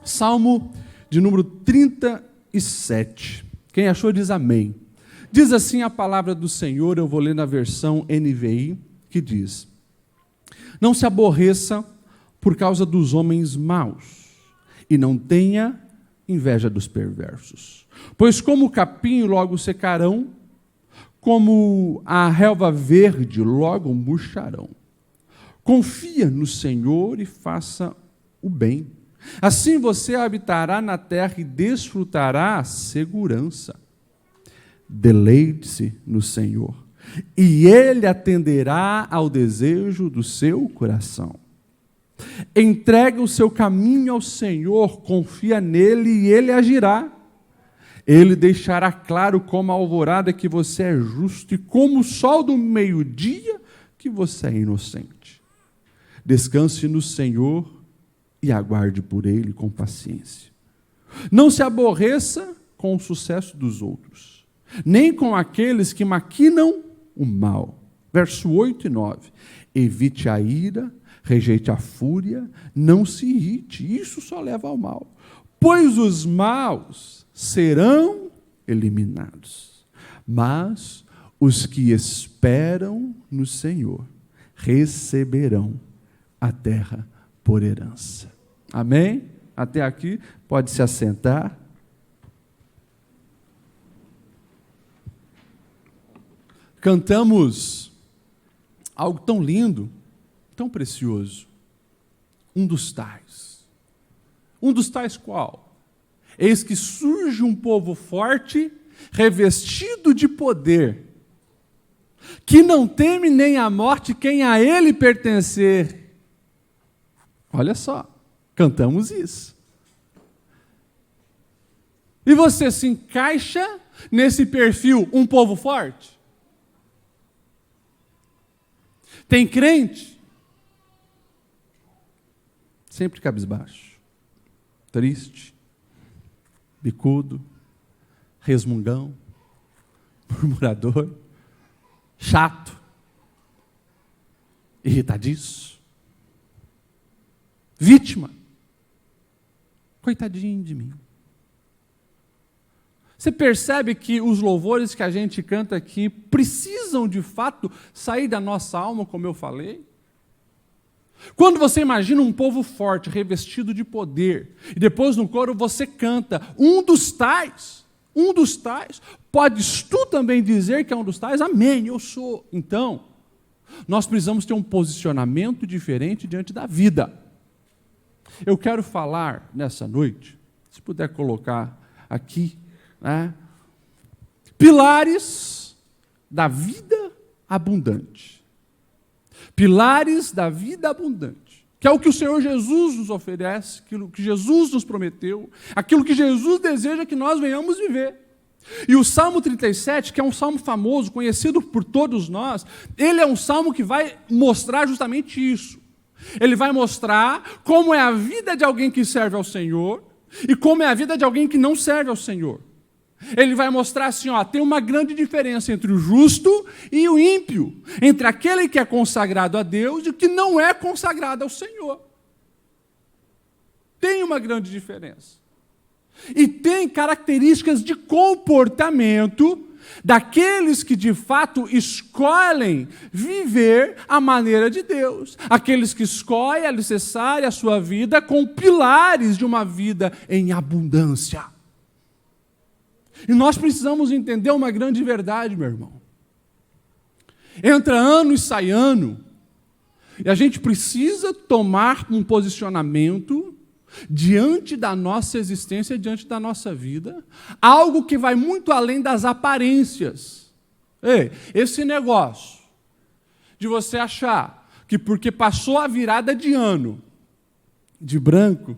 Salmo de número 37. Quem achou diz amém. Diz assim a palavra do Senhor, eu vou ler na versão NVI, que diz: não se aborreça por causa dos homens maus, e não tenha inveja dos perversos. Pois como o capim logo secarão, como a relva verde logo murcharão. Confia no Senhor e faça o bem. Assim você habitará na terra e desfrutará a segurança. Deleite-se no Senhor, e Ele atenderá ao desejo do seu coração. Entrega o seu caminho ao Senhor, confia nele e Ele agirá. Ele deixará claro como a alvorada que você é justo e como o sol do meio-dia que você é inocente. Descanse no Senhor e aguarde por Ele com paciência. Não se aborreça com o sucesso dos outros, nem com aqueles que maquinam o mal. Verso 8 e 9. Evite a ira, rejeite a fúria, não se irrite, isso só leva ao mal. Pois os maus serão eliminados, mas os que esperam no Senhor receberão a terra por herança. Amém? Até aqui, pode se assentar. Cantamos algo tão lindo, tão precioso. Um dos tais. Um dos tais qual? Eis que surge um povo forte, revestido de poder, que não teme nem a morte quem a ele pertencer. Olha só, cantamos isso. E você se encaixa nesse perfil, um povo forte? Tem crente? Sempre cabisbaixo, triste, bicudo, resmungão, murmurador, chato, irritadiço, vítima. Coitadinho de mim. Você percebe que os louvores que a gente canta aqui precisam, de fato, sair da nossa alma, como eu falei? Quando você imagina um povo forte, revestido de poder, e depois no coro você canta, um dos tais, podes tu também dizer que é um dos tais? Amém, eu sou. Então, nós precisamos ter um posicionamento diferente diante da vida. Eu quero falar nessa noite, se puder colocar aqui, pilares da vida abundante. Pilares da vida abundante, que é o que o Senhor Jesus nos oferece, aquilo que Jesus nos prometeu, aquilo que Jesus deseja que nós venhamos viver. E o Salmo 37, que é um salmo famoso, conhecido por todos nós, ele é um salmo que vai mostrar justamente isso. Ele vai mostrar como é a vida de alguém que serve ao Senhor e como é a vida de alguém que não serve ao Senhor. Ele vai mostrar assim, tem uma grande diferença entre o justo e o ímpio, entre aquele que é consagrado a Deus e o que não é consagrado ao Senhor. Tem uma grande diferença. E tem características de comportamento daqueles que de fato escolhem viver a maneira de Deus, aqueles que escolhem alicerçar a sua vida com pilares de uma vida em abundância. E nós precisamos entender uma grande verdade, meu irmão. Entra ano e sai ano, e a gente precisa tomar um posicionamento diante da nossa existência, diante da nossa vida, algo que vai muito além das aparências. Ei, esse negócio de você achar que porque passou a virada de ano de branco,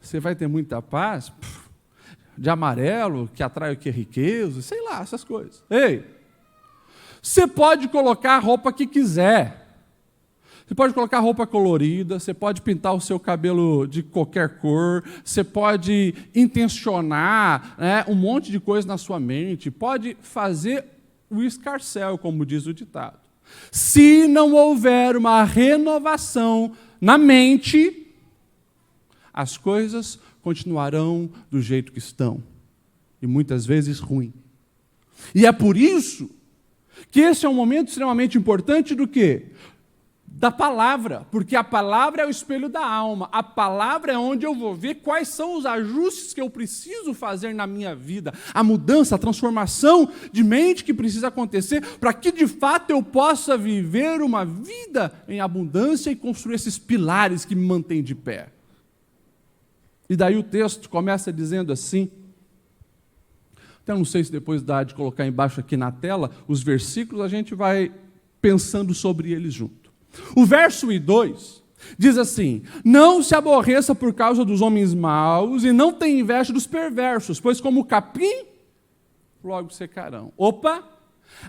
você vai ter muita paz, de amarelo, que atrai o que? Riqueza, sei lá, essas coisas. Ei, você pode colocar a roupa que quiser. Você pode colocar roupa colorida, você pode pintar o seu cabelo de qualquer cor, você pode intencionar um monte de coisa na sua mente, pode fazer o escarcéu, como diz o ditado. Se não houver uma renovação na mente, as coisas continuarão do jeito que estão. E muitas vezes ruim. E é por isso que esse é um momento extremamente importante do quê? Da palavra, porque a palavra é o espelho da alma. A palavra é onde eu vou ver quais são os ajustes que eu preciso fazer na minha vida, a mudança, a transformação de mente que precisa acontecer para que de fato eu possa viver uma vida em abundância e construir esses pilares que me mantêm de pé. E daí o texto começa dizendo assim, até não sei se depois dá de colocar embaixo aqui na tela, os versículos, a gente vai pensando sobre eles junto. O verso 2 diz assim: não se aborreça por causa dos homens maus e não tenha inveja dos perversos, pois como o capim, logo secarão. Opa!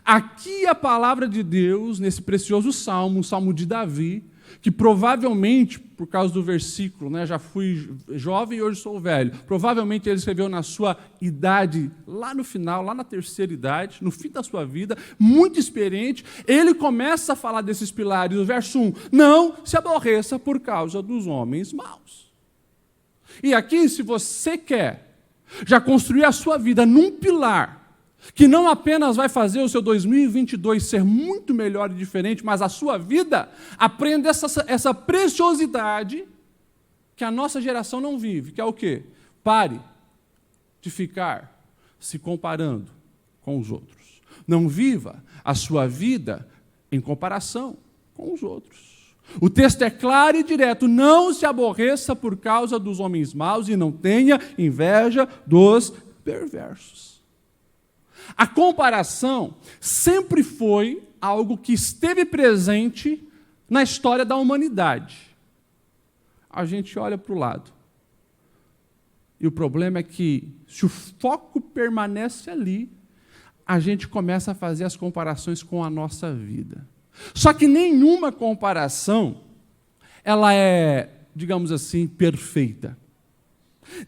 Aqui a palavra de Deus, nesse precioso salmo, o salmo de Davi, que provavelmente, por causa do versículo, já fui jovem e hoje sou velho, provavelmente ele escreveu na sua idade, lá no final, lá na terceira idade, no fim da sua vida, muito experiente, ele começa a falar desses pilares, o verso 1, não se aborreça por causa dos homens maus. E aqui, se você quer já construir a sua vida num pilar, que não apenas vai fazer o seu 2022 ser muito melhor e diferente, mas a sua vida, aprenda essa preciosidade que a nossa geração não vive, que é o quê? Pare de ficar se comparando com os outros. Não viva a sua vida em comparação com os outros. O texto é claro e direto, não se aborreça por causa dos homens maus e não tenha inveja dos perversos. A comparação sempre foi algo que esteve presente na história da humanidade. A gente olha para o lado. E o problema é que, se o foco permanece ali, a gente começa a fazer as comparações com a nossa vida. Só que nenhuma comparação, ela é, digamos assim, perfeita.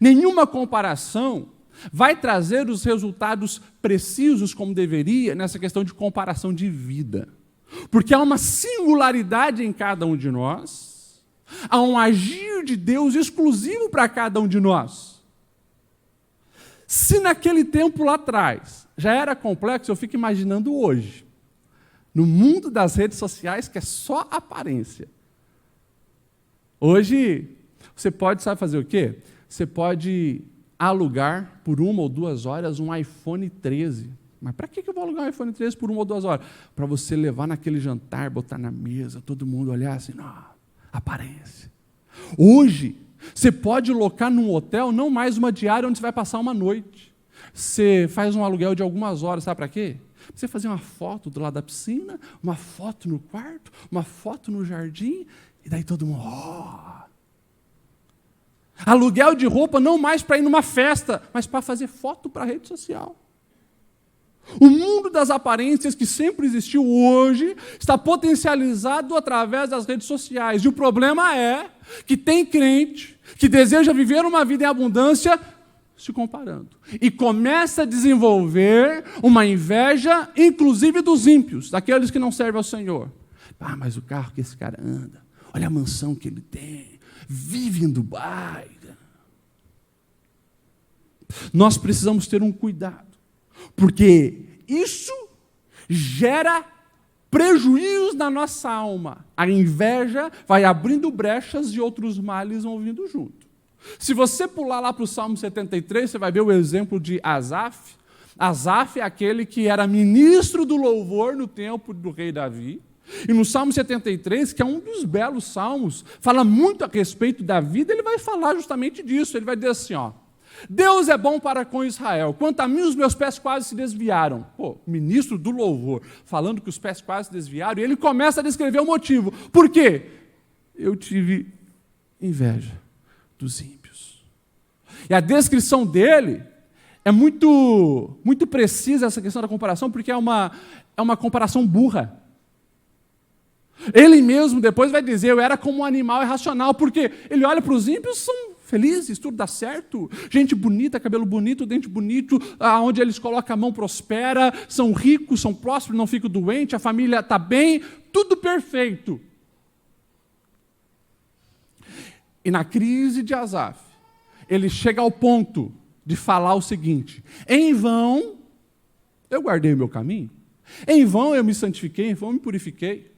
Nenhuma comparação vai trazer os resultados precisos como deveria nessa questão de comparação de vida. Porque há uma singularidade em cada um de nós, há um agir de Deus exclusivo para cada um de nós. Se naquele tempo lá atrás já era complexo, eu fico imaginando hoje, no mundo das redes sociais, que é só aparência. Hoje, você pode, sabe fazer o quê? Você pode alugar por 1 ou 2 horas um iPhone 13. Mas para que eu vou alugar um iPhone 13 por 1 ou 2 horas? Para você levar naquele jantar, botar na mesa, todo mundo olhar assim, não, aparência. Hoje, você pode locar num hotel, não mais uma diária onde você vai passar uma noite. Você faz um aluguel de algumas horas, sabe para quê? Para você fazer uma foto do lado da piscina, uma foto no quarto, uma foto no jardim, e daí todo mundo, Aluguel de roupa não mais para ir numa festa, mas para fazer foto para a rede social. O mundo das aparências que sempre existiu hoje está potencializado através das redes sociais. E o problema é que tem crente que deseja viver uma vida em abundância se comparando. E começa a desenvolver uma inveja, inclusive dos ímpios, daqueles que não servem ao Senhor. Mas o carro que esse cara anda, olha a mansão que ele tem. Vive em Dubai. Nós precisamos ter um cuidado, porque isso gera prejuízos na nossa alma. A inveja vai abrindo brechas e outros males vão vindo junto. Se você pular lá para o Salmo 73, você vai ver o exemplo de Asaf. Asaf é aquele que era ministro do louvor no tempo do rei Davi. E no Salmo 73, que é um dos belos salmos, fala muito a respeito da vida, ele vai falar justamente disso. Ele vai dizer assim, Deus é bom para com Israel. Quanto a mim, os meus pés quase se desviaram. Ministro do louvor, falando que os pés quase se desviaram, e ele começa a descrever o motivo. Por quê? Eu tive inveja dos ímpios. E a descrição dele é muito precisa, essa questão da comparação, porque é uma comparação burra. Ele mesmo depois vai dizer, eu era como um animal irracional, porque ele olha para os ímpios, são felizes, tudo dá certo, gente bonita, cabelo bonito, dente bonito, aonde eles colocam a mão prospera, são ricos, são prósperos, não ficam doentes, a família está bem, tudo perfeito. E na crise de Asaf, ele chega ao ponto de falar o seguinte: em vão eu guardei o meu caminho, em vão eu me santifiquei, em vão eu me purifiquei.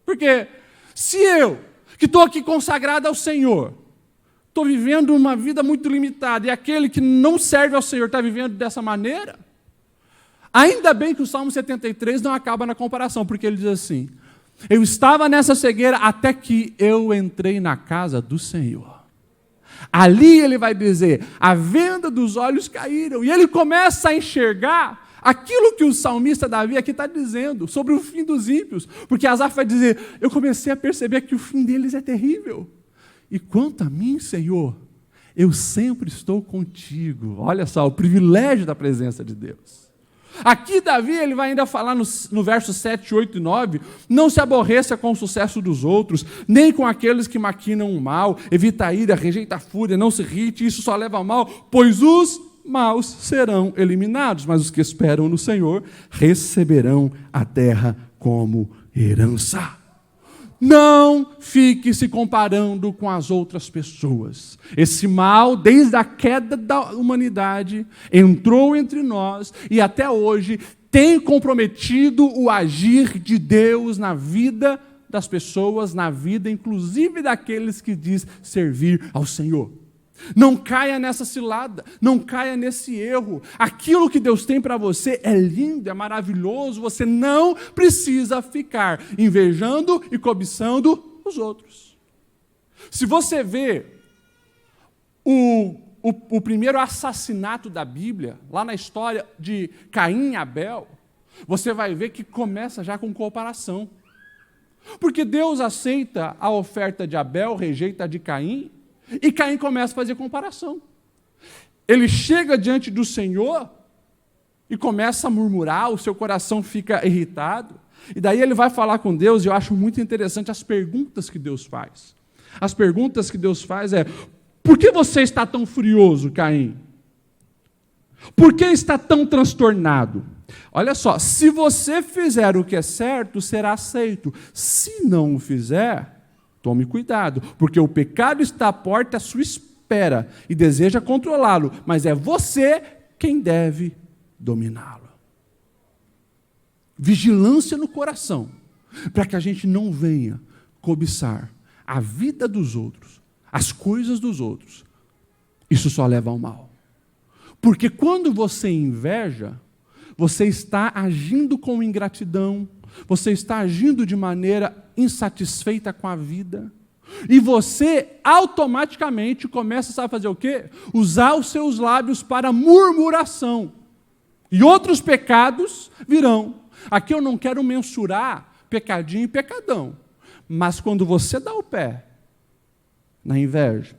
Porque se eu, que estou aqui consagrado ao Senhor, estou vivendo uma vida muito limitada, e aquele que não serve ao Senhor está vivendo dessa maneira, ainda bem que o Salmo 73 não acaba na comparação, porque ele diz assim: eu estava nessa cegueira até que eu entrei na casa do Senhor. Ali ele vai dizer, a venda dos olhos caíram, e ele começa a enxergar aquilo que o salmista Davi aqui está dizendo sobre o fim dos ímpios, porque Asaf vai dizer, eu comecei a perceber que o fim deles é terrível. E quanto a mim, Senhor, eu sempre estou contigo. Olha só, o privilégio da presença de Deus. Aqui Davi ele vai ainda falar no verso 7, 8 e 9, não se aborreça com o sucesso dos outros, nem com aqueles que maquinam o mal, evita a ira, rejeita a fúria, não se irrite, isso só leva a mal, pois os maus serão eliminados, mas os que esperam no Senhor receberão a terra como herança. Não fique se comparando com as outras pessoas. Esse mal, desde a queda da humanidade, entrou entre nós e até hoje tem comprometido o agir de Deus na vida das pessoas, na vida inclusive daqueles que diz servir ao Senhor. Não caia nessa cilada, não caia nesse erro. Aquilo que Deus tem para você é lindo, é maravilhoso, você não precisa ficar invejando e cobiçando os outros. Se você vê o primeiro assassinato da Bíblia, lá na história de Caim e Abel, você vai ver que começa já com comparação. Porque Deus aceita a oferta de Abel, rejeita a de Caim, e Caim começa a fazer comparação. Ele chega diante do Senhor e começa a murmurar, o seu coração fica irritado. E daí ele vai falar com Deus, e eu acho muito interessante as perguntas que Deus faz. As perguntas que Deus faz é: por que você está tão furioso, Caim? Por que está tão transtornado? Olha só, se você fizer o que é certo, será aceito. Se não o fizer, tome cuidado, porque o pecado está à porta à sua espera e deseja controlá-lo, mas é você quem deve dominá-lo. Vigilância no coração, para que a gente não venha cobiçar a vida dos outros, as coisas dos outros. Isso só leva ao mal. Porque quando você inveja, você está agindo com ingratidão, você está agindo de maneira insatisfeita com a vida, e você automaticamente começa a fazer o quê? Usar os seus lábios para murmuração. E outros pecados virão. Aqui eu não quero mensurar pecadinho e pecadão, mas quando você dá o pé na inveja,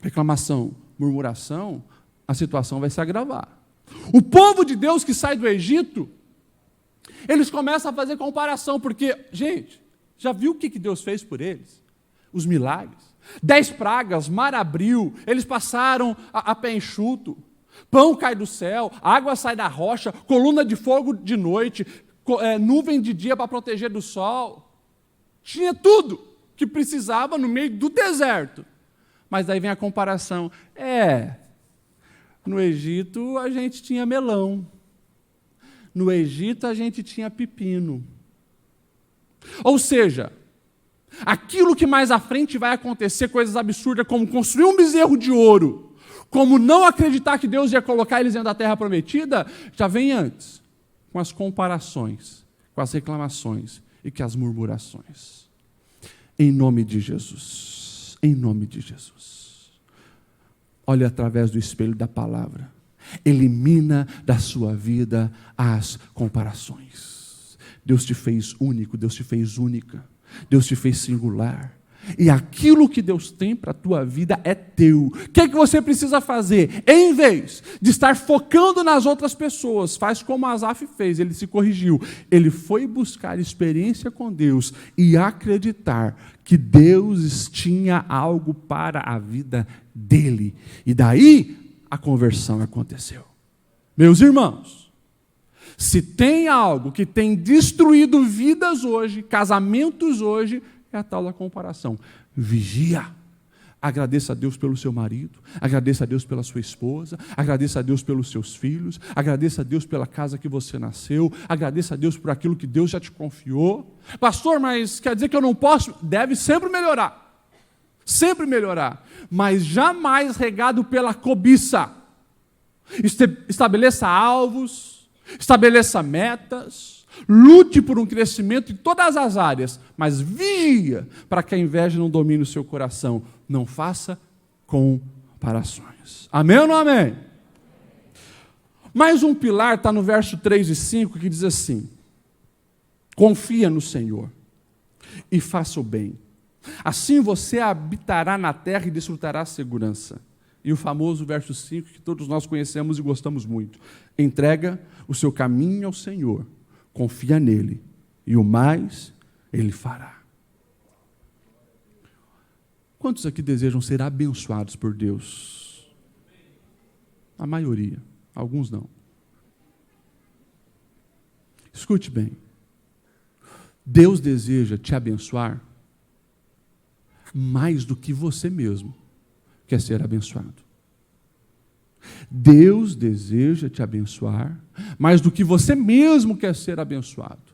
reclamação, murmuração, a situação vai se agravar. O povo de Deus que sai do Egito, eles começam a fazer comparação, porque, gente, já viu o que Deus fez por eles? Os milagres. 10 pragas, mar abriu, eles passaram a pé enxuto, pão cai do céu, água sai da rocha, coluna de fogo de noite, nuvem de dia para proteger do sol. Tinha tudo que precisava no meio do deserto. Mas daí vem a comparação. No Egito a gente tinha melão. No Egito a gente tinha pepino. Ou seja, aquilo que mais à frente vai acontecer, coisas absurdas como construir um bezerro de ouro, como não acreditar que Deus ia colocar eles dentro da terra prometida, já vem antes, com as comparações, com as reclamações e com as murmurações. Em nome de Jesus, em nome de Jesus. Olhe através do espelho da palavra. Elimina da sua vida as comparações. Deus te fez único, Deus te fez única, Deus te fez singular. E aquilo que Deus tem para a tua vida é teu. O que é que você precisa fazer? Em vez de estar focando nas outras pessoas, faz como Asaf fez, ele se corrigiu. Ele foi buscar experiência com Deus e acreditar que Deus tinha algo para a vida dele. E daí a conversão aconteceu. Meus irmãos, se tem algo que tem destruído vidas hoje, casamentos hoje, é a tal da comparação. Vigia. Agradeça a Deus pelo seu marido, agradeça a Deus pela sua esposa, agradeça a Deus pelos seus filhos, agradeça a Deus pela casa que você nasceu, agradeça a Deus por aquilo que Deus já te confiou. Pastor, mas quer dizer que eu não posso? Deve sempre melhorar, mas jamais regado pela cobiça. Estabeleça alvos, estabeleça metas, lute por um crescimento em todas as áreas, mas vigia para que a inveja não domine o seu coração. Não faça comparações. Amém ou não amém? Mais um pilar está no verso 3 e 5 que diz assim: confia no Senhor e faça o bem. Assim você habitará na terra e desfrutará a segurança. E o famoso verso 5 que todos nós conhecemos e gostamos muito. Entrega o seu caminho ao Senhor, confia nele e o mais ele fará. Quantos aqui desejam ser abençoados por Deus? A maioria, alguns não. Escute bem. Deus deseja te abençoar mais do que você mesmo quer ser abençoado. Deus deseja te abençoar mais do que você mesmo quer ser abençoado.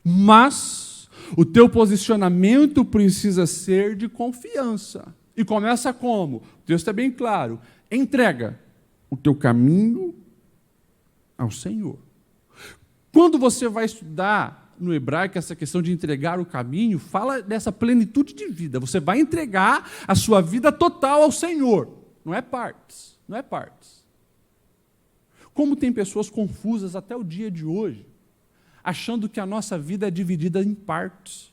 Mas o teu posicionamento precisa ser de confiança. E começa como? O texto é bem claro. Entrega o teu caminho ao Senhor. Quando você vai estudar no hebraico essa questão de entregar o caminho, fala dessa plenitude de vida. Você vai entregar a sua vida total ao Senhor. Não é partes. Como tem pessoas confusas até o dia de hoje, achando que a nossa vida é dividida em partes.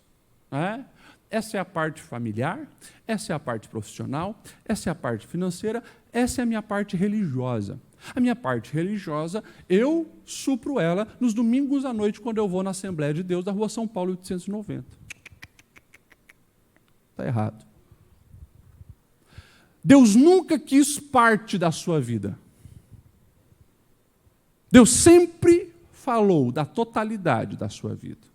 Né? Essa é a parte familiar, essa é a parte profissional, essa é a parte financeira, essa é a minha parte religiosa. A minha parte religiosa, eu supro ela nos domingos à noite, quando eu vou na Assembleia de Deus da Rua São Paulo, 890. Está errado. Deus nunca quis parte da sua vida. Deus sempre falou da totalidade da sua vida.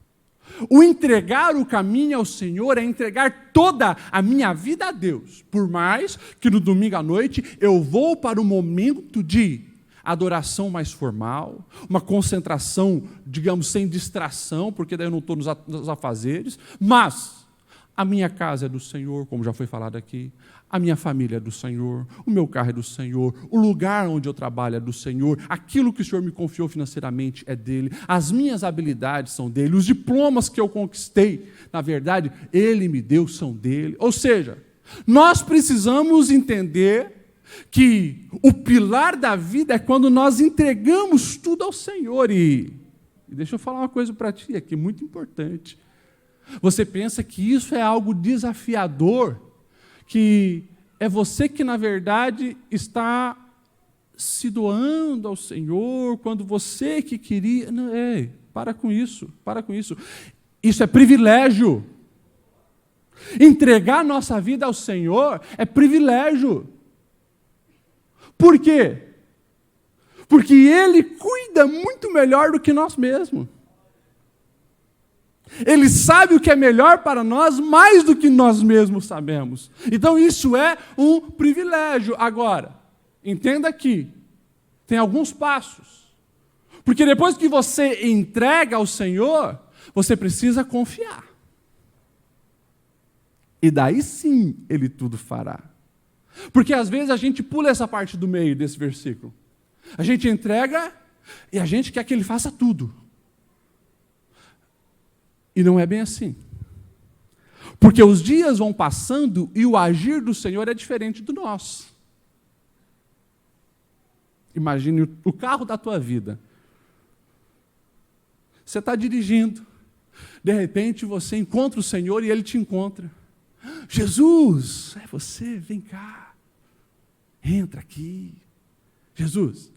O entregar o caminho ao Senhor é entregar toda a minha vida a Deus. Por mais que no domingo à noite eu vou para um momento de adoração mais formal, uma concentração, digamos, sem distração, porque daí eu não estou nos afazeres, mas a minha casa é do Senhor, como já foi falado aqui, a minha família é do Senhor, o meu carro é do Senhor, o lugar onde eu trabalho é do Senhor, aquilo que o Senhor me confiou financeiramente é dele, as minhas habilidades são dele, os diplomas que eu conquistei, na verdade, ele me deu, são dele. Ou seja, nós precisamos entender que o pilar da vida é quando nós entregamos tudo ao Senhor. E deixa eu falar uma coisa para ti aqui, muito importante. Você pensa que isso é algo desafiador, que é você que, na verdade, está se doando ao Senhor, quando você que queria... Não, para com isso. Isso é privilégio. Entregar nossa vida ao Senhor é privilégio. Por quê? Porque Ele cuida muito melhor do que nós mesmos. Ele sabe o que é melhor para nós mais do que nós mesmos sabemos. Então isso é um privilégio. Agora, entenda aqui, tem alguns passos. Porque depois que você entrega ao Senhor, você precisa confiar. E daí sim Ele tudo fará. Porque às vezes a gente pula essa parte do meio desse versículo. A gente entrega e a gente quer que Ele faça tudo. E não é bem assim. Porque os dias vão passando e o agir do Senhor é diferente do nosso. Imagine o carro da tua vida. Você está dirigindo. De repente você encontra o Senhor e Ele te encontra. Jesus, é você, vem cá. Entra aqui. Jesus,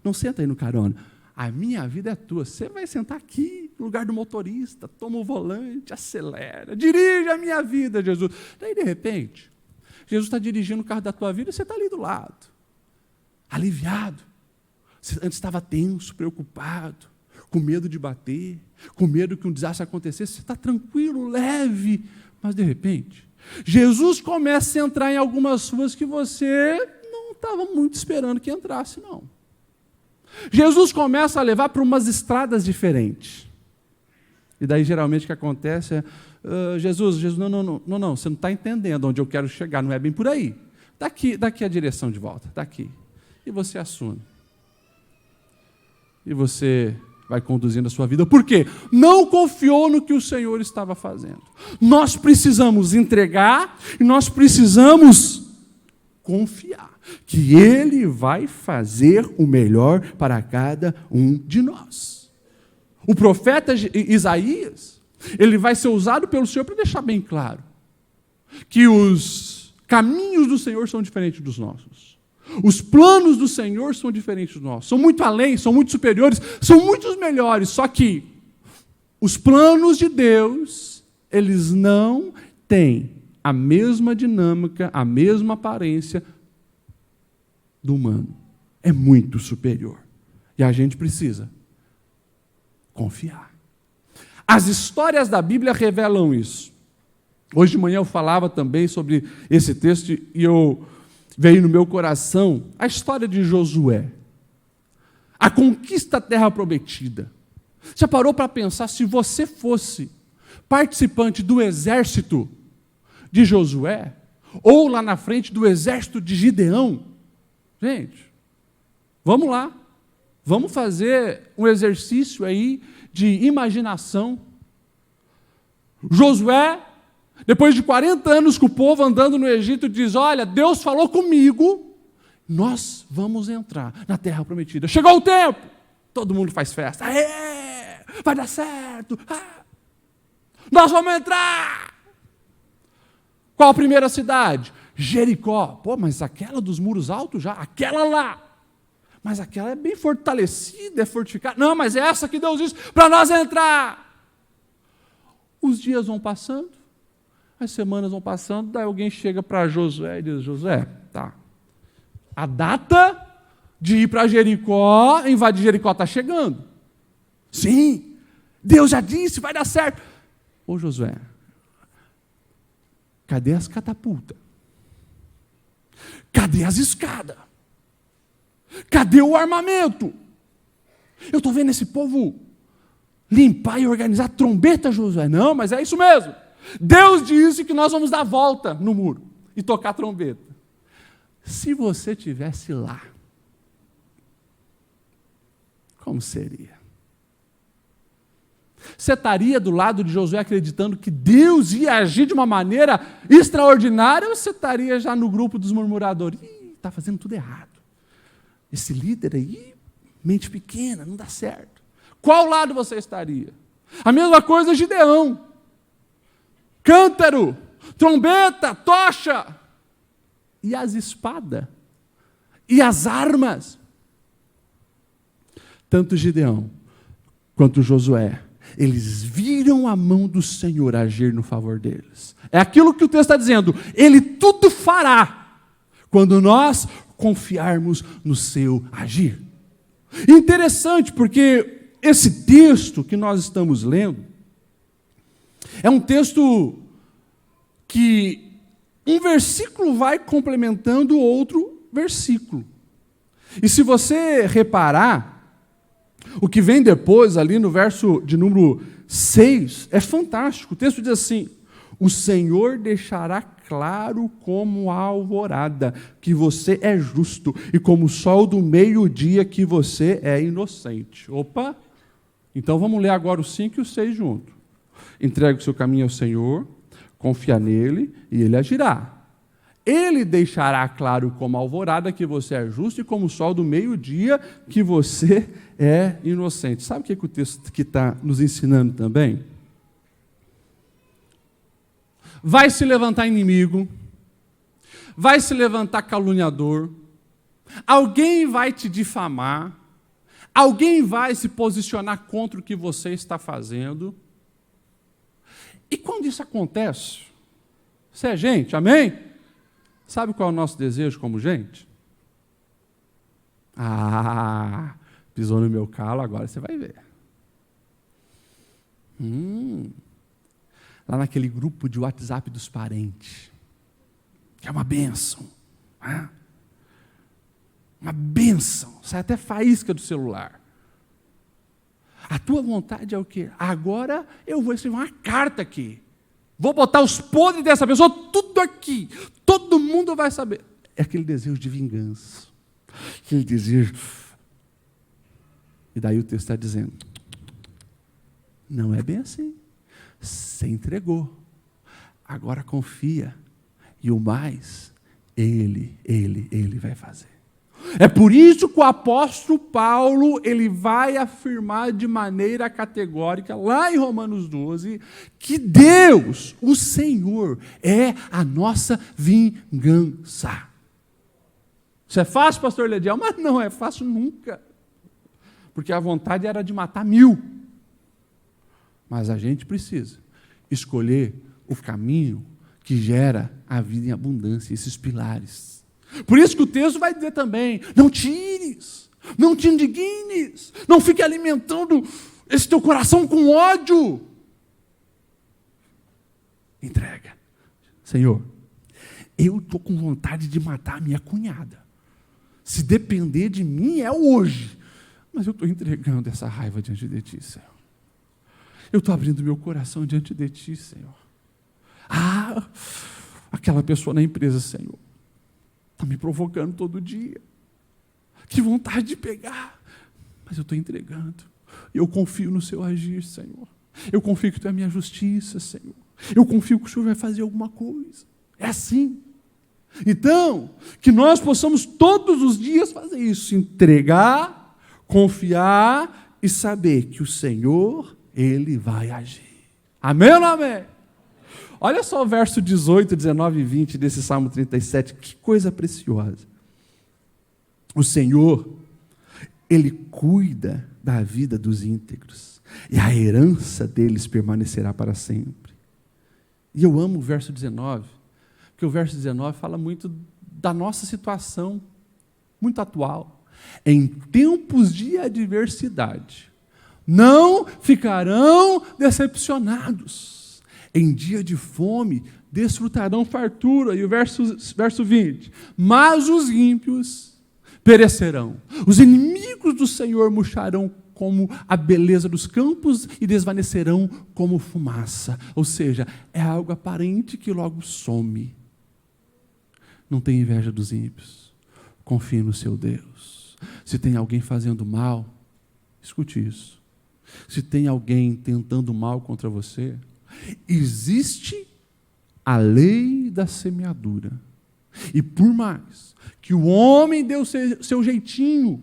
não senta aí no carona. A minha vida é tua, você vai sentar aqui, no lugar do motorista, toma o volante, acelera, dirige a minha vida, Jesus. Daí, de repente, Jesus está dirigindo o carro da tua vida e você está ali do lado, aliviado. Você antes estava tenso, preocupado, com medo de bater, com medo que um desastre acontecesse. Você está tranquilo, leve, mas, de repente, Jesus começa a entrar em algumas ruas que você não estava muito esperando que entrasse, não. Jesus começa a levar para umas estradas diferentes. E daí, geralmente, o que acontece é, Jesus, não, você não está entendendo onde eu quero chegar, não é bem por aí. Daqui a direção de volta, daqui. E você assume. E você vai conduzindo a sua vida. Por quê? Não confiou no que o Senhor estava fazendo. Nós precisamos entregar e nós precisamos confiar que Ele vai fazer o melhor para cada um de nós. O profeta Isaías, ele vai ser usado pelo Senhor para deixar bem claro que os caminhos do Senhor são diferentes dos nossos. Os planos do Senhor são diferentes dos nossos. São muito além, são muito superiores, são muito melhores. Só que os planos de Deus, eles não têm a mesma dinâmica, a mesma aparência do humano. É muito superior. E a gente precisa confiar. As histórias da Bíblia revelam isso. Hoje de manhã eu falava também sobre esse texto e veio no meu coração a história de Josué. A conquista da terra prometida. Já parou para pensar, se você fosse participante do exército de Josué, ou lá na frente do exército de Gideão? Gente, vamos lá. Vamos fazer um exercício aí de imaginação. Josué, depois de 40 anos com o povo andando no Egito, diz, olha, Deus falou comigo, nós vamos entrar na terra prometida. Chegou o tempo, todo mundo faz festa. Aê, vai dar certo. Nós vamos entrar. Qual a primeira cidade? Jericó. Pô, mas aquela dos muros altos já, aquela lá. Mas aquela é bem fortalecida, é fortificada. Não, mas é essa que Deus disse para nós entrar. Os dias vão passando, as semanas vão passando, daí alguém chega para Josué e diz, Josué, tá, a data de ir para Jericó, invadir Jericó está chegando. Sim, Deus já disse, vai dar certo. Ô Josué, cadê as catapultas? Cadê as escadas? Cadê o armamento? Eu estou vendo esse povo limpar e organizar trombeta, Josué. Não, mas é isso mesmo. Deus disse que nós vamos dar volta no muro e tocar trombeta. Se você estivesse lá, como seria? Você estaria do lado de Josué acreditando que Deus ia agir de uma maneira extraordinária, ou você estaria já no grupo dos murmuradores? Está fazendo tudo errado. Esse líder aí, mente pequena, não dá certo. Qual lado você estaria? A mesma coisa Gideão. Cântaro, trombeta, tocha. E as espadas? E as armas? Tanto Gideão quanto Josué, eles viram a mão do Senhor agir no favor deles. É aquilo que o texto está dizendo. Ele tudo fará quando nós confiarmos no seu agir. Interessante, porque esse texto que nós estamos lendo é um texto que um versículo vai complementando outro versículo. E se você reparar, o que vem depois, ali no verso de número 6, é fantástico. O texto diz assim, o Senhor deixará claro como a alvorada que você é justo e como o sol do meio-dia que você é inocente. Opa! Então vamos ler agora o 5 e o 6 junto. Entregue o seu caminho ao Senhor, confia nele e ele agirá. Ele deixará claro como a alvorada que você é justo e como o sol do meio-dia que você é inocente. Sabe o que o texto que está nos ensinando também? Vai se levantar inimigo, vai se levantar caluniador, alguém vai te difamar, alguém vai se posicionar contra o que você está fazendo. E quando isso acontece, você é gente, amém? Sabe qual é o nosso desejo como gente? Pisou no meu calo, agora você vai ver. lá naquele grupo de WhatsApp dos parentes, que é uma bênção, né? Uma bênção, sai até faísca do celular. A tua vontade é o quê? Agora eu vou escrever uma carta aqui, vou botar os podres dessa pessoa tudo aqui, todo mundo vai saber. É aquele desejo de vingança, aquele desejo. E daí o texto está dizendo, não é bem assim. Você entregou, agora confia, e o mais, Ele vai fazer. É por isso que o apóstolo Paulo, ele vai afirmar de maneira categórica, lá em Romanos 12, que Deus, o Senhor, é a nossa vingança. Isso é fácil, pastor Lediel? Mas não é fácil nunca. Porque a vontade era de matar 1000. Mas a gente precisa escolher o caminho que gera a vida em abundância, esses pilares. Por isso que o texto vai dizer também, não tires, não te indignes, não fique alimentando esse teu coração com ódio. Entrega. Senhor, eu estou com vontade de matar a minha cunhada. Se depender de mim, é hoje. Mas eu estou entregando essa raiva diante de Ti, Senhor. Eu estou abrindo meu coração diante de Ti, Senhor. Aquela pessoa na empresa, Senhor, está me provocando todo dia. Que vontade de pegar. Mas eu estou entregando. Eu confio no Seu agir, Senhor. Eu confio que Tu é a minha justiça, Senhor. Eu confio que o Senhor vai fazer alguma coisa. É assim. Então, que nós possamos todos os dias fazer isso. Entregar, confiar e saber que o Senhor, Ele vai agir. Amém ou não amém? Olha só o verso 18, 19 e 20 desse Salmo 37, que coisa preciosa. O Senhor, Ele cuida da vida dos íntegros, e a herança deles permanecerá para sempre. E eu amo o verso 19, porque o verso 19 fala muito da nossa situação, muito atual. Em tempos de adversidade, não ficarão decepcionados. Em dia de fome, desfrutarão fartura. E o verso 20. Mas os ímpios perecerão. Os inimigos do Senhor murcharão como a beleza dos campos e desvanecerão como fumaça. Ou seja, é algo aparente que logo some. Não tenha inveja dos ímpios. Confie no seu Deus. Se tem alguém fazendo mal, escute isso. Se tem alguém tentando mal contra você, existe a lei da semeadura. E por mais que o homem dê o seu jeitinho,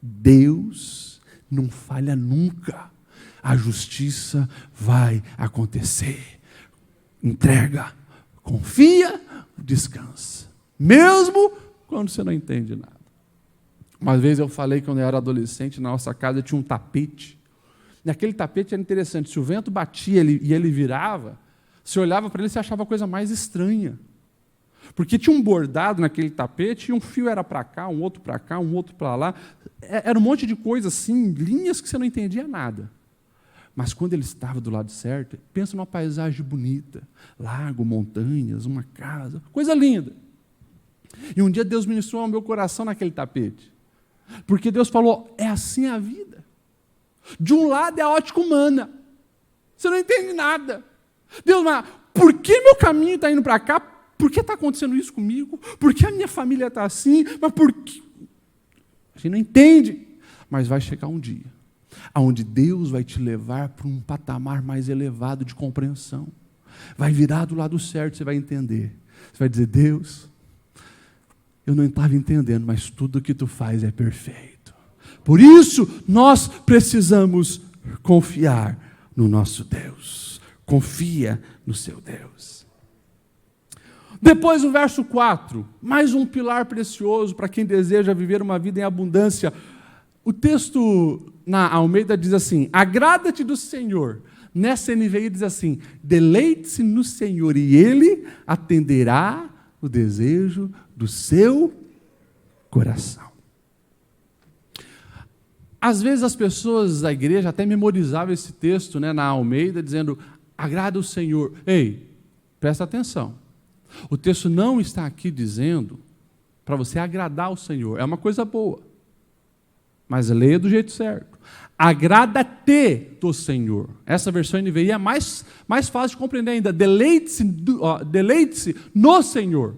Deus não falha nunca. A justiça vai acontecer. Entrega, confia, descansa. Mesmo quando você não entende nada. Uma vez eu falei que quando eu era adolescente, na nossa casa tinha um tapete. E aquele tapete era interessante. Se o vento batia e ele virava, você olhava para ele e você achava a coisa mais estranha. Porque tinha um bordado naquele tapete e um fio era para cá, um outro para cá, um outro para lá. Era um monte de coisa assim, linhas que você não entendia nada. Mas quando ele estava do lado certo, pensa numa paisagem bonita. Lago, montanhas, uma casa, coisa linda. E um dia Deus ministrou ao meu coração naquele tapete. Porque Deus falou, é assim a vida. De um lado é a ótica humana. Você não entende nada. Deus, mas por que meu caminho está indo para cá? Por que está acontecendo isso comigo? Por que a minha família está assim? Mas por que? A gente não entende. Mas vai chegar um dia onde Deus vai te levar para um patamar mais elevado de compreensão. Vai virar do lado certo, você vai entender. Você vai dizer, Deus, eu não estava entendendo, mas tudo que tu faz é perfeito. Por isso, nós precisamos confiar no nosso Deus. Confia no seu Deus. Depois, o verso 4, mais um pilar precioso para quem deseja viver uma vida em abundância. O texto na Almeida diz assim, agrada-te do Senhor. Nessa NVI diz assim, deleite-se no Senhor e Ele atenderá o desejo do seu coração. Às vezes as pessoas da igreja até memorizavam esse texto, né, na Almeida, dizendo, agrada o Senhor. Ei, presta atenção. O texto não está aqui dizendo para você agradar o Senhor. É uma coisa boa. Mas leia do jeito certo. Agrada-te do Senhor. Essa versão NVI é mais fácil de compreender ainda. Deleite-se no Senhor.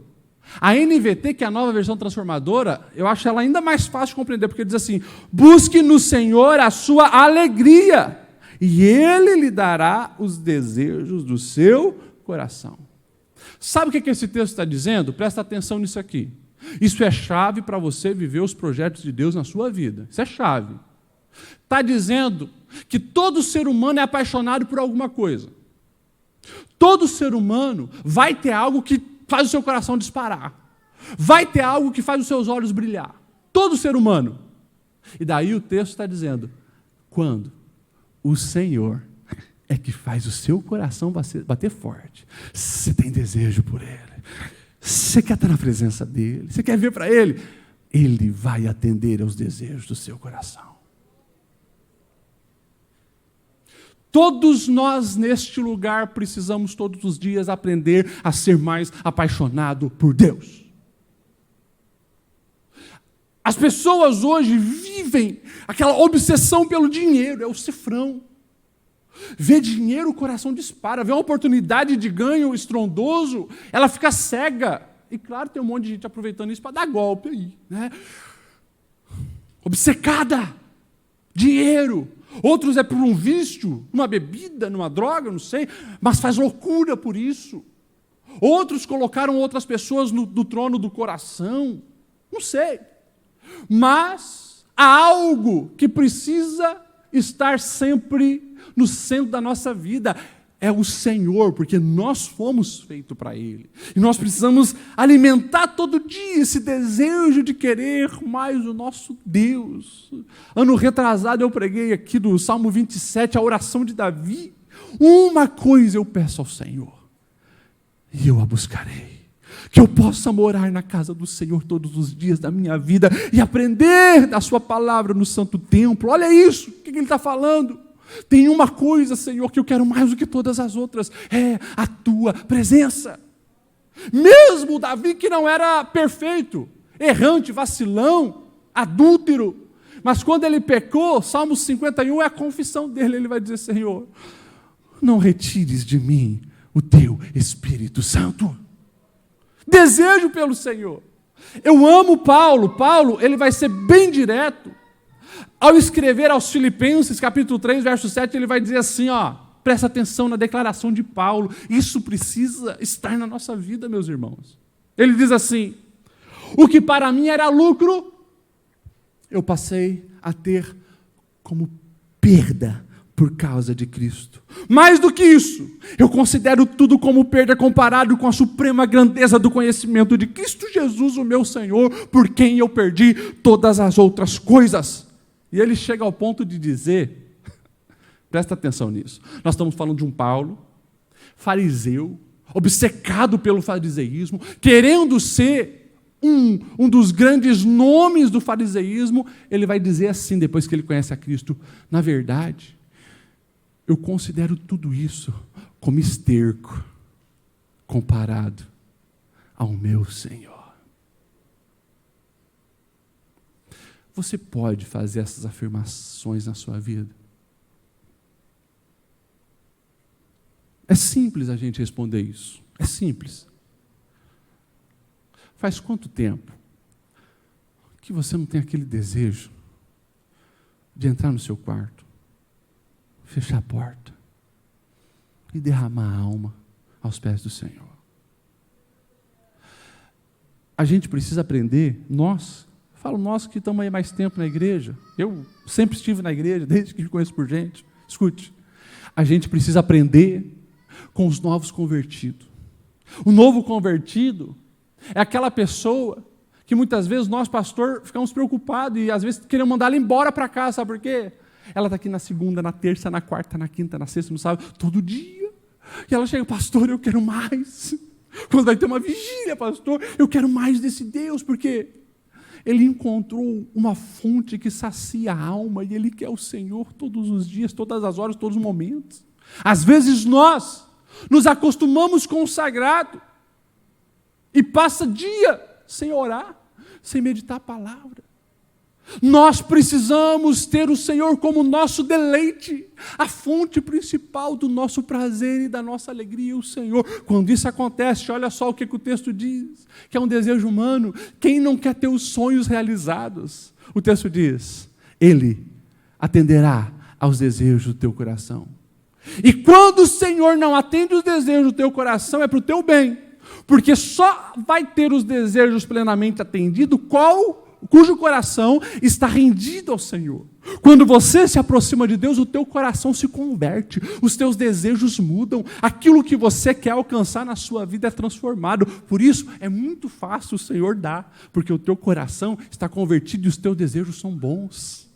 A NVT, que é a nova versão transformadora, eu acho ela ainda mais fácil de compreender, porque diz assim, busque no Senhor a sua alegria, e Ele lhe dará os desejos do seu coração. Sabe o que esse texto está dizendo? Presta atenção nisso aqui. Isso é chave para você viver os projetos de Deus na sua vida. Isso é chave. Está dizendo que todo ser humano é apaixonado por alguma coisa. Todo ser humano vai ter algo que faz o seu coração disparar. Vai ter algo que faz os seus olhos brilhar. Todo ser humano. E daí o texto está dizendo, quando o Senhor é que faz o seu coração bater forte. Você tem desejo por Ele. Você quer estar na presença dEle. Você quer ver para Ele. Ele vai atender aos desejos do seu coração. Todos nós neste lugar precisamos todos os dias aprender a ser mais apaixonado por Deus. As pessoas hoje vivem aquela obsessão pelo dinheiro, é o cifrão. Vê dinheiro, o coração dispara. Vê uma oportunidade de ganho estrondoso, ela fica cega. E claro, tem um monte de gente aproveitando isso para dar golpe aí, né? Obcecada. Dinheiro. Outros é por um vício, numa bebida, numa droga, não sei, mas faz loucura por isso. Outros colocaram outras pessoas no trono do coração, não sei. Mas há algo que precisa estar sempre no centro da nossa vida. É o Senhor, porque nós fomos feitos para Ele. E nós precisamos alimentar todo dia esse desejo de querer mais o nosso Deus. Ano retrasado eu preguei aqui do Salmo 27, a oração de Davi. Uma coisa eu peço ao Senhor, e eu a buscarei. Que eu possa morar na casa do Senhor todos os dias da minha vida e aprender da sua palavra no santo templo. Olha isso, o que ele está falando? Tem uma coisa, Senhor, que eu quero mais do que todas as outras, é a tua presença. Mesmo Davi, que não era perfeito, errante, vacilão, adúltero, mas quando ele pecou, Salmo 51 é a confissão dele, ele vai dizer, Senhor, não retires de mim o teu Espírito Santo. Desejo pelo Senhor. Eu amo Paulo, ele vai ser bem direto. Ao escrever aos Filipenses, capítulo 3, verso 7, ele vai dizer assim, presta atenção na declaração de Paulo, isso precisa estar na nossa vida, meus irmãos. Ele diz assim, o que para mim era lucro, eu passei a ter como perda por causa de Cristo. Mais do que isso, eu considero tudo como perda comparado com a suprema grandeza do conhecimento de Cristo Jesus, o meu Senhor, por quem eu perdi todas as outras coisas. E ele chega ao ponto de dizer, presta atenção nisso, nós estamos falando de um Paulo, fariseu, obcecado pelo fariseísmo, querendo ser um dos grandes nomes do fariseísmo, ele vai dizer assim, depois que ele conhece a Cristo, na verdade, eu considero tudo isso como esterco, comparado ao meu Senhor. Você pode fazer essas afirmações na sua vida? É simples a gente responder isso. É simples. Faz quanto tempo que você não tem aquele desejo de entrar no seu quarto, fechar a porta e derramar a alma aos pés do Senhor? A gente precisa aprender, falo nós que estamos aí mais tempo na igreja, eu sempre estive na igreja, desde que me conheço por gente, escute, a gente precisa aprender com os novos convertidos. O novo convertido é aquela pessoa que muitas vezes nós, pastor, ficamos preocupados e às vezes queremos mandar ela embora para casa, sabe por quê? Ela está aqui na segunda, na terça, na quarta, na quinta, na sexta, no sábado, todo dia, e ela chega, pastor, eu quero mais. Quando vai ter uma vigília, pastor, eu quero mais desse Deus, porque ele encontrou uma fonte que sacia a alma e ele quer o Senhor todos os dias, todas as horas, todos os momentos. Às vezes nós nos acostumamos com o sagrado e passa dia sem orar, sem meditar a palavra. Nós precisamos ter o Senhor como nosso deleite, a fonte principal do nosso prazer e da nossa alegria, o Senhor. Quando isso acontece, olha só o que o texto diz, que é um desejo humano. Quem não quer ter os sonhos realizados? O texto diz, Ele atenderá aos desejos do teu coração. E quando o Senhor não atende os desejos do teu coração, é para o teu bem, porque só vai ter os desejos plenamente atendidos cujo coração está rendido ao Senhor. Quando você se aproxima de Deus, o teu coração se converte, os teus desejos mudam, aquilo que você quer alcançar na sua vida é transformado. Por isso, é muito fácil o Senhor dar, porque o teu coração está convertido e os teus desejos são bons.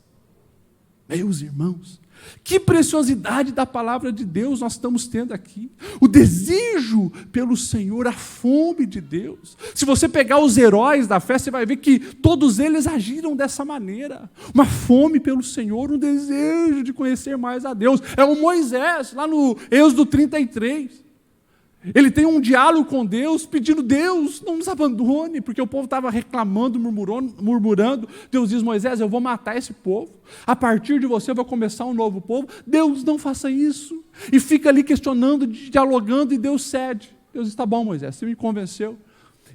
Meus irmãos, que preciosidade da palavra de Deus nós estamos tendo aqui. O desejo pelo Senhor, a fome de Deus. Se você pegar os heróis da fé, você vai ver que todos eles agiram dessa maneira. Uma fome pelo Senhor, um desejo de conhecer mais a Deus. É o Moisés, lá no Êxodo 33. Ele tem um diálogo com Deus, pedindo, Deus, não nos abandone, porque o povo estava reclamando, murmurando. Deus diz, Moisés, eu vou matar esse povo. A partir de você eu vou começar um novo povo. Deus, não faça isso. E fica ali questionando, dialogando, e Deus cede. Deus diz, tá bom, Moisés, você me convenceu.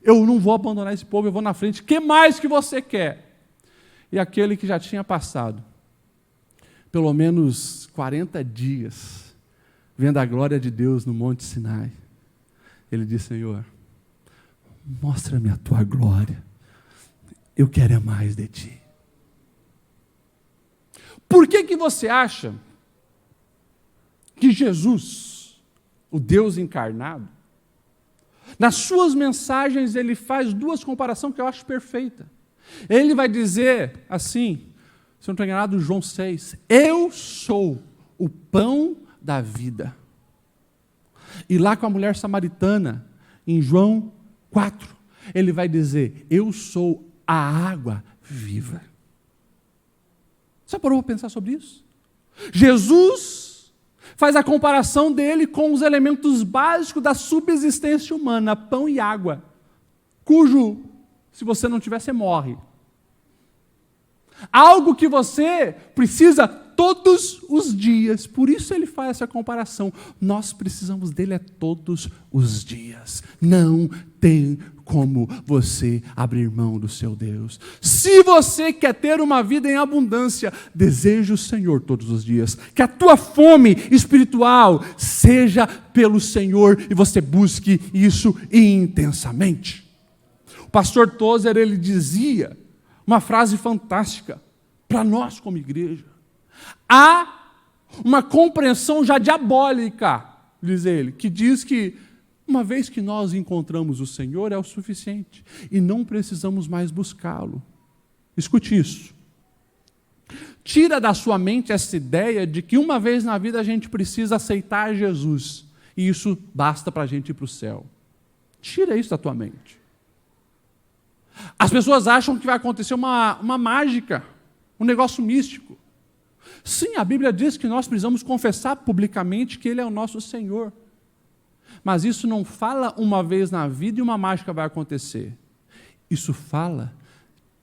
Eu não vou abandonar esse povo, eu vou na frente. O que mais que você quer? E aquele que já tinha passado pelo menos 40 dias, vendo a glória de Deus no Monte Sinai, ele disse, Senhor, mostra-me a tua glória, eu quero é mais de ti. Por que você acha que Jesus, o Deus encarnado, nas suas mensagens ele faz duas comparações que eu acho perfeitas. Ele vai dizer assim, se eu não estou enganado, João 6, eu sou o pão da vida. E lá com a mulher samaritana, em João 4, ele vai dizer, eu sou a água viva. Você parou para pensar sobre isso? Jesus faz a comparação dele com os elementos básicos da subsistência humana, pão e água, cujo, se você não tiver, você morre. Algo que você precisa todos os dias. Por isso ele faz essa comparação. Nós precisamos dele todos os dias. Não tem como você abrir mão do seu Deus. Se você quer ter uma vida em abundância, deseje o Senhor todos os dias. Que a tua fome espiritual seja pelo Senhor e você busque isso intensamente. O pastor Tozer, ele dizia uma frase fantástica para nós como igreja. Há uma compreensão já diabólica, diz ele, que diz que uma vez que nós encontramos o Senhor é o suficiente e não precisamos mais buscá-lo. Escute isso. Tira da sua mente essa ideia de que uma vez na vida a gente precisa aceitar Jesus e isso basta para a gente ir para o céu. Tira isso da tua mente. As pessoas acham que vai acontecer uma mágica, um negócio místico. Sim, a Bíblia diz que nós precisamos confessar publicamente que Ele é o nosso Senhor. Mas isso não fala uma vez na vida e uma mágica vai acontecer. Isso fala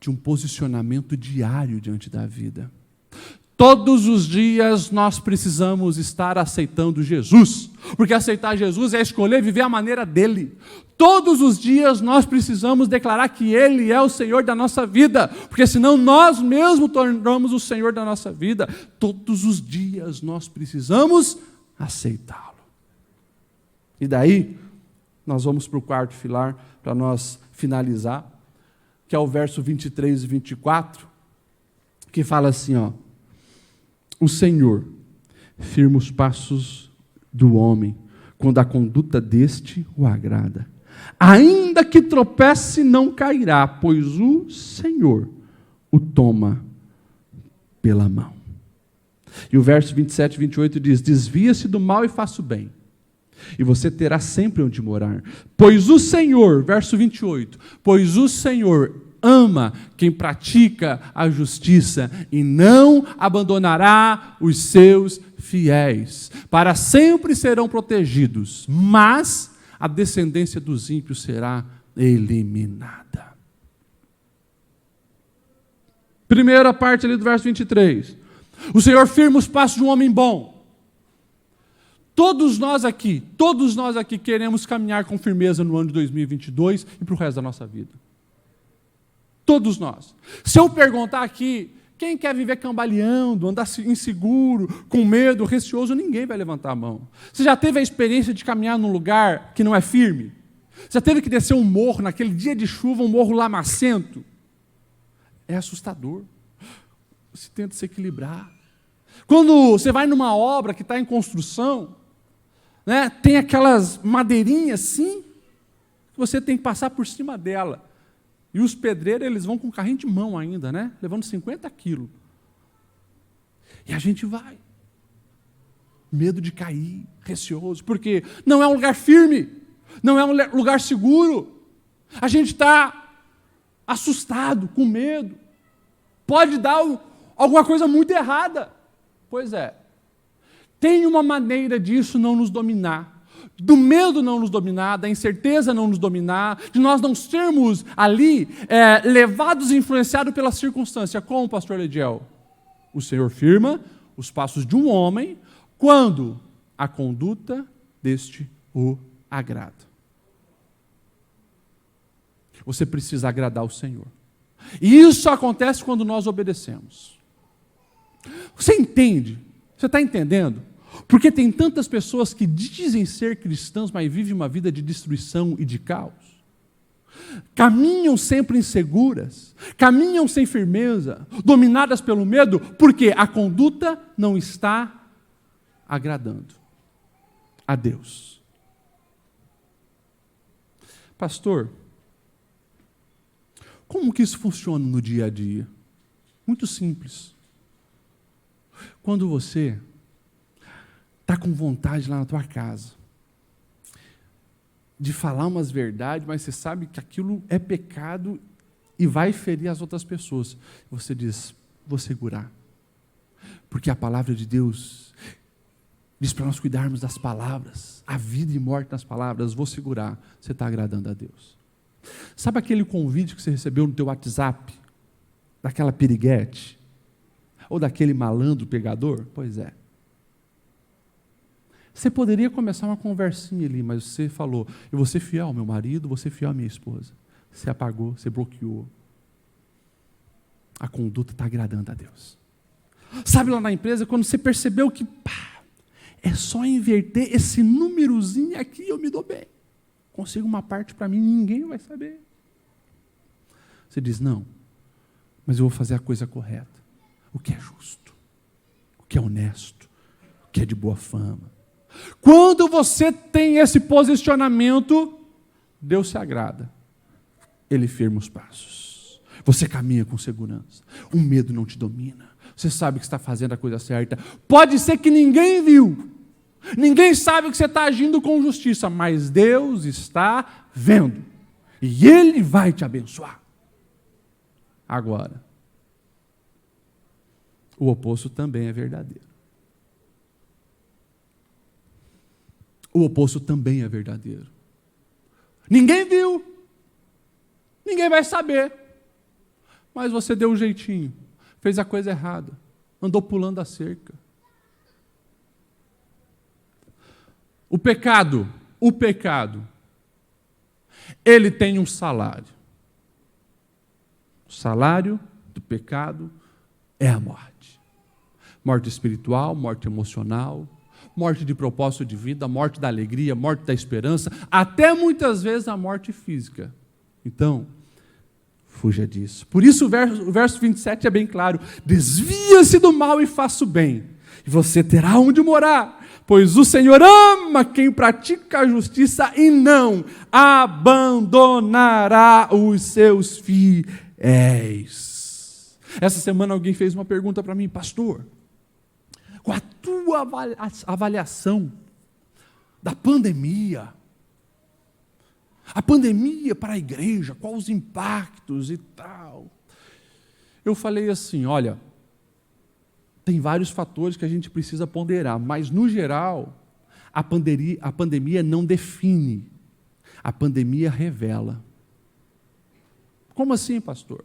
de um posicionamento diário diante da vida. Todos os dias nós precisamos estar aceitando Jesus, porque aceitar Jesus é escolher viver a maneira dele. Todos os dias nós precisamos declarar que Ele é o Senhor da nossa vida, porque senão nós mesmos tornamos o Senhor da nossa vida. Todos os dias nós precisamos aceitá-lo. E daí, nós vamos para o quarto pilar, para nós finalizar, que é o verso 23 e 24, que fala assim, ó, o Senhor firma os passos do homem, quando a conduta deste o agrada. Ainda que tropece, não cairá, pois o Senhor o toma pela mão. E o verso 27 e 28 diz, desvia-se do mal e faça o bem, e você terá sempre onde morar. Pois o Senhor, verso 28, pois o Senhor ama quem pratica a justiça e não abandonará os seus fiéis. Para sempre serão protegidos, mas a descendência dos ímpios será eliminada. Primeira parte ali do verso 23. O Senhor firma os passos de um homem bom. Todos nós aqui queremos caminhar com firmeza no ano de 2022 e para o resto da nossa vida. Todos nós. Se eu perguntar aqui, quem quer viver cambaleando, andar inseguro, com medo, receoso, ninguém vai levantar a mão. Você já teve a experiência de caminhar num lugar que não é firme? Você já teve que descer um morro, naquele dia de chuva, um morro lamacento? É assustador. Você tenta se equilibrar. Quando você vai numa obra que está em construção, né, tem aquelas madeirinhas assim, que você tem que passar por cima dela. E os pedreiros, eles vão com carrinho de mão ainda, né? Levando 50 quilos. E a gente vai. Medo de cair, receoso, porque não é um lugar firme, não é um lugar seguro. A gente está assustado, com medo. Pode dar alguma coisa muito errada. Pois é. Tem uma maneira disso não nos dominar. Do medo não nos dominar, da incerteza não nos dominar, de nós não sermos ali levados e influenciados pela circunstância. Como, pastor Lediel? O Senhor firma os passos de um homem quando a conduta deste o agrada. Você precisa agradar o Senhor. E isso acontece quando nós obedecemos. Você entende? Você está entendendo? Porque tem tantas pessoas que dizem ser cristãos, mas vivem uma vida de destruição e de caos. Caminham sempre inseguras, caminham sem firmeza, dominadas pelo medo, porque a conduta não está agradando a Deus. Pastor, como que isso funciona no dia a dia? Muito simples. Quando você está com vontade lá na tua casa de falar umas verdades, mas você sabe que aquilo é pecado e vai ferir as outras pessoas. Você diz, vou segurar. Porque a palavra de Deus diz para nós cuidarmos das palavras, a vida e morte nas palavras, vou segurar. Você está agradando a Deus. Sabe aquele convite que você recebeu no teu WhatsApp, daquela piriguete, ou daquele malandro pegador? Pois é. Você poderia começar uma conversinha ali, mas você falou, eu vou ser fiel ao meu marido, vou ser fiel à minha esposa. Você apagou, você bloqueou. A conduta está agradando a Deus. Sabe lá na empresa, quando você percebeu que é só inverter esse númerozinho aqui e eu me dou bem. Consigo uma parte para mim, ninguém vai saber. Você diz, não, mas eu vou fazer a coisa correta. O que é justo, o que é honesto, o que é de boa fama. Quando você tem esse posicionamento, Deus se agrada. Ele firma os passos. Você caminha com segurança. O medo não te domina. Você sabe que está fazendo a coisa certa. Pode ser que ninguém viu. Ninguém sabe que você está agindo com justiça, mas Deus está vendo. E Ele vai te abençoar. Agora, o oposto também é verdadeiro. O oposto também é verdadeiro. Ninguém viu. Ninguém vai saber. Mas você deu um jeitinho. Fez a coisa errada. Andou pulando a cerca. O pecado, ele tem um salário. O salário do pecado é a morte. Morte espiritual, morte emocional, morte de propósito de vida, morte da alegria, morte da esperança, até muitas vezes a morte física. Então, fuja disso. Por isso o verso 27 é bem claro. Desvia-se do mal e faça o bem, e você terá onde morar, pois o Senhor ama quem pratica a justiça e não abandonará os seus fiéis. Essa semana alguém fez uma pergunta para mim, pastor, com a tua avaliação da pandemia, A pandemia para a igreja, quais os impactos e tal. Eu falei assim, olha, tem vários fatores que a gente precisa ponderar, mas, no geral, a pandemia não define, a pandemia revela. Como assim, pastor?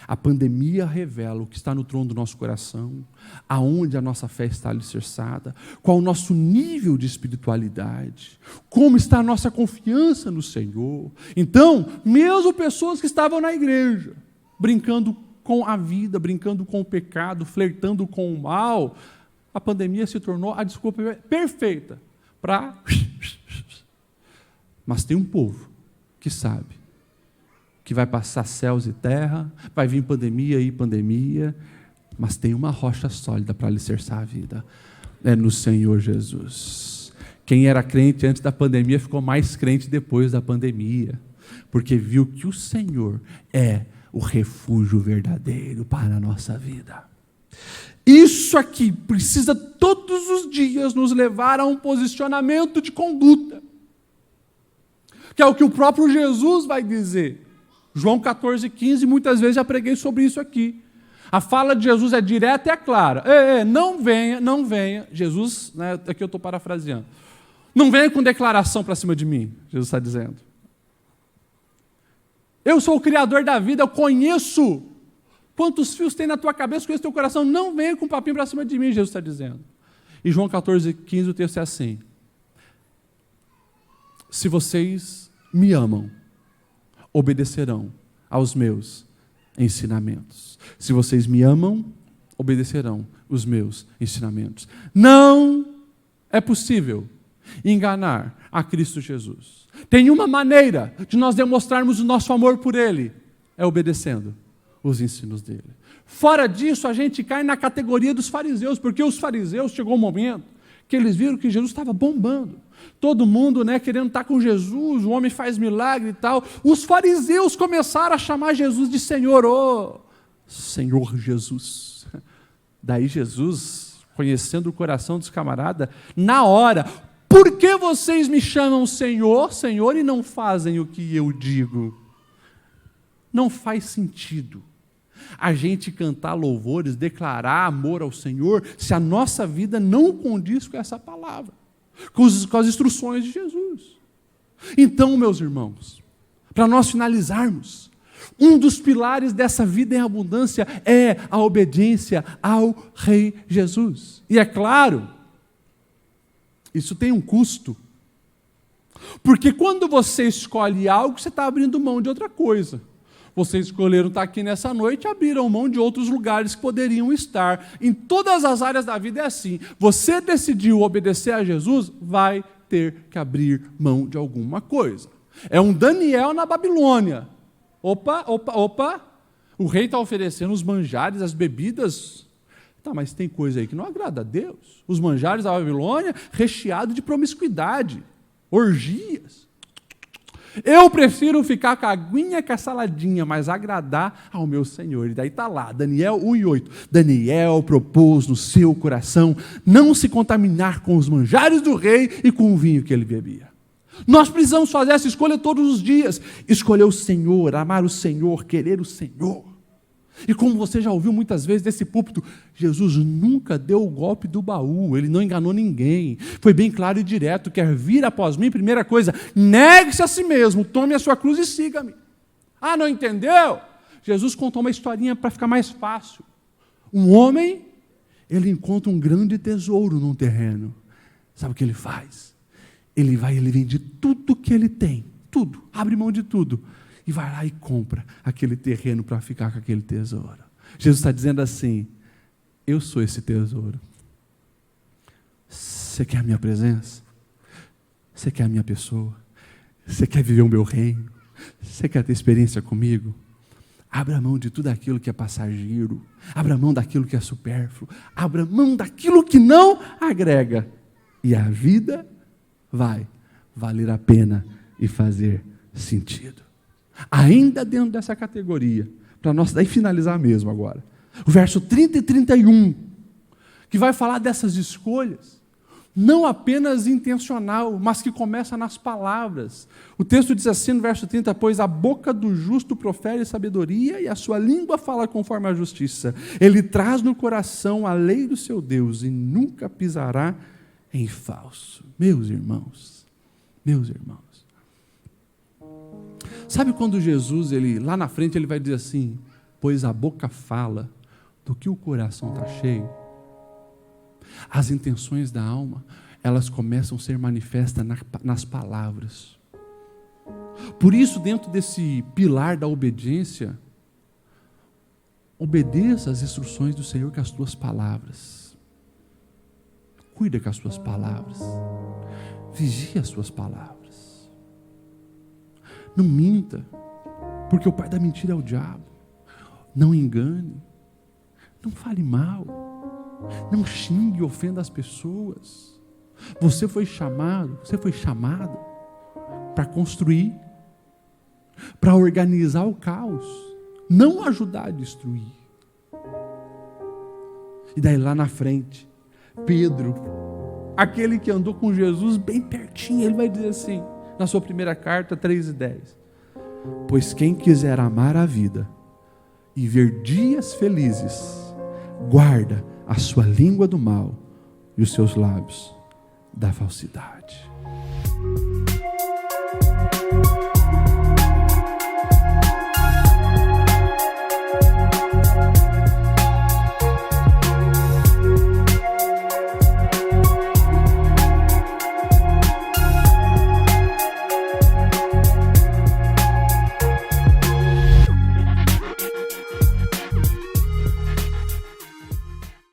A pandemia revela o que está no trono do nosso coração, aonde a nossa fé está alicerçada, qual o nosso nível de espiritualidade, como está a nossa confiança no Senhor. Então, mesmo pessoas que estavam na igreja, brincando com a vida, brincando com o pecado, flertando com o mal, a pandemia se tornou a desculpa perfeita para... Mas tem um povo que sabe que vai passar céus e terra, vai vir pandemia e pandemia, mas tem uma rocha sólida para alicerçar a vida, é no Senhor Jesus. Quem era crente antes da pandemia ficou mais crente depois da pandemia, porque viu que o Senhor é o refúgio verdadeiro para a nossa vida. Isso aqui precisa todos os dias nos levar a um posicionamento de conduta, que é o que o próprio Jesus vai dizer. João 14,15, muitas vezes já preguei sobre isso aqui. A fala de Jesus é direta e é clara. Não venha. Jesus, né, aqui eu estou parafraseando. Não venha com declaração para cima de mim, Jesus está dizendo. Eu sou o Criador da vida, eu conheço quantos fios tem na tua cabeça, conheço teu coração. Não venha com papinho para cima de mim, Jesus está dizendo. E João 14,15, o texto é assim. Se vocês me amam, obedecerão aos meus ensinamentos. Se vocês me amam, obedecerão os meus ensinamentos. Não é possível enganar a Cristo Jesus. Tem uma maneira de nós demonstrarmos o nosso amor por Ele, é obedecendo os ensinos dele. Fora disso, a gente cai na categoria dos fariseus, porque os fariseus, chegou um momento que eles viram que Jesus estava bombando. Todo mundo, querendo estar com Jesus, o homem faz milagre e tal. Os fariseus começaram a chamar Jesus de Senhor, Senhor Jesus. Daí Jesus, conhecendo o coração dos camaradas, na hora, por que vocês me chamam Senhor, Senhor, e não fazem o que eu digo? Não faz sentido a gente cantar louvores, declarar amor ao Senhor, se a nossa vida não condiz com essa palavra, com as instruções de Jesus. Então, meus irmãos, para nós finalizarmos, um dos pilares dessa vida em abundância é a obediência ao Rei Jesus. E é claro, isso tem um custo, porque quando você escolhe algo, você está abrindo mão de outra coisa. Vocês escolheram estar aqui nessa noite e abriram mão de outros lugares que poderiam estar. Em todas as áreas da vida é assim. Você decidiu obedecer a Jesus, vai ter que abrir mão de alguma coisa. É um Daniel na Babilônia. Opa. O rei está oferecendo os manjares, as bebidas. Tá, mas tem coisa aí que não agrada a Deus. Os manjares da Babilônia recheados de promiscuidade, orgias. Eu prefiro ficar com a aguinha com a saladinha, mas agradar ao meu Senhor. E daí está lá, Daniel 1:8. Daniel propôs no seu coração não se contaminar com os manjares do rei e com o vinho que ele bebia. Nós precisamos fazer essa escolha todos os dias. Escolher o Senhor, amar o Senhor, querer o Senhor. E como você já ouviu muitas vezes desse púlpito, Jesus nunca deu o golpe do baú, ele não enganou ninguém, foi bem claro e direto, quer vir após mim, primeira coisa, negue-se a si mesmo, tome a sua cruz e siga-me. Ah, não entendeu? Jesus contou uma historinha para ficar mais fácil. Um homem, ele encontra um grande tesouro num terreno, sabe o que ele faz? Ele vende tudo que ele tem, tudo, abre mão de tudo, e vai lá e compra aquele terreno para ficar com aquele tesouro. Jesus está dizendo assim, eu sou esse tesouro. Você quer a minha presença? Você quer a minha pessoa? Você quer viver o meu reino? Você quer ter experiência comigo? Abra mão de tudo aquilo que é passageiro. Abra mão daquilo que é supérfluo. Abra mão daquilo que não agrega. E a vida vai valer a pena e fazer sentido. Ainda dentro dessa categoria, para nós daí finalizar mesmo agora, o verso 30 e 31, que vai falar dessas escolhas, Não apenas intencional, mas que começa nas palavras. O texto diz assim no verso 30, pois a boca do justo profere sabedoria e a sua língua fala conforme a justiça. Ele traz no coração a lei do seu Deus e nunca pisará em falso. Meus irmãos, sabe quando Jesus, lá na frente, ele vai dizer assim, pois a boca fala do que o coração está cheio? As intenções da alma, elas começam a ser manifestas nas palavras. Por isso, dentro desse pilar da obediência, obedeça às instruções do Senhor com as tuas palavras. Cuida com as tuas palavras. Vigie as suas palavras. Não minta, porque o pai da mentira é o diabo. Não engane. Não fale mal. Não xingue e ofenda as pessoas. Você foi chamado para construir, para organizar o caos, não ajudar a destruir. E daí lá na frente, Pedro, aquele que andou com Jesus bem pertinho, ele vai dizer assim, na sua primeira carta, 3:10, pois quem quiser amar a vida e ver dias felizes, guarda a sua língua do mal e os seus lábios da falsidade.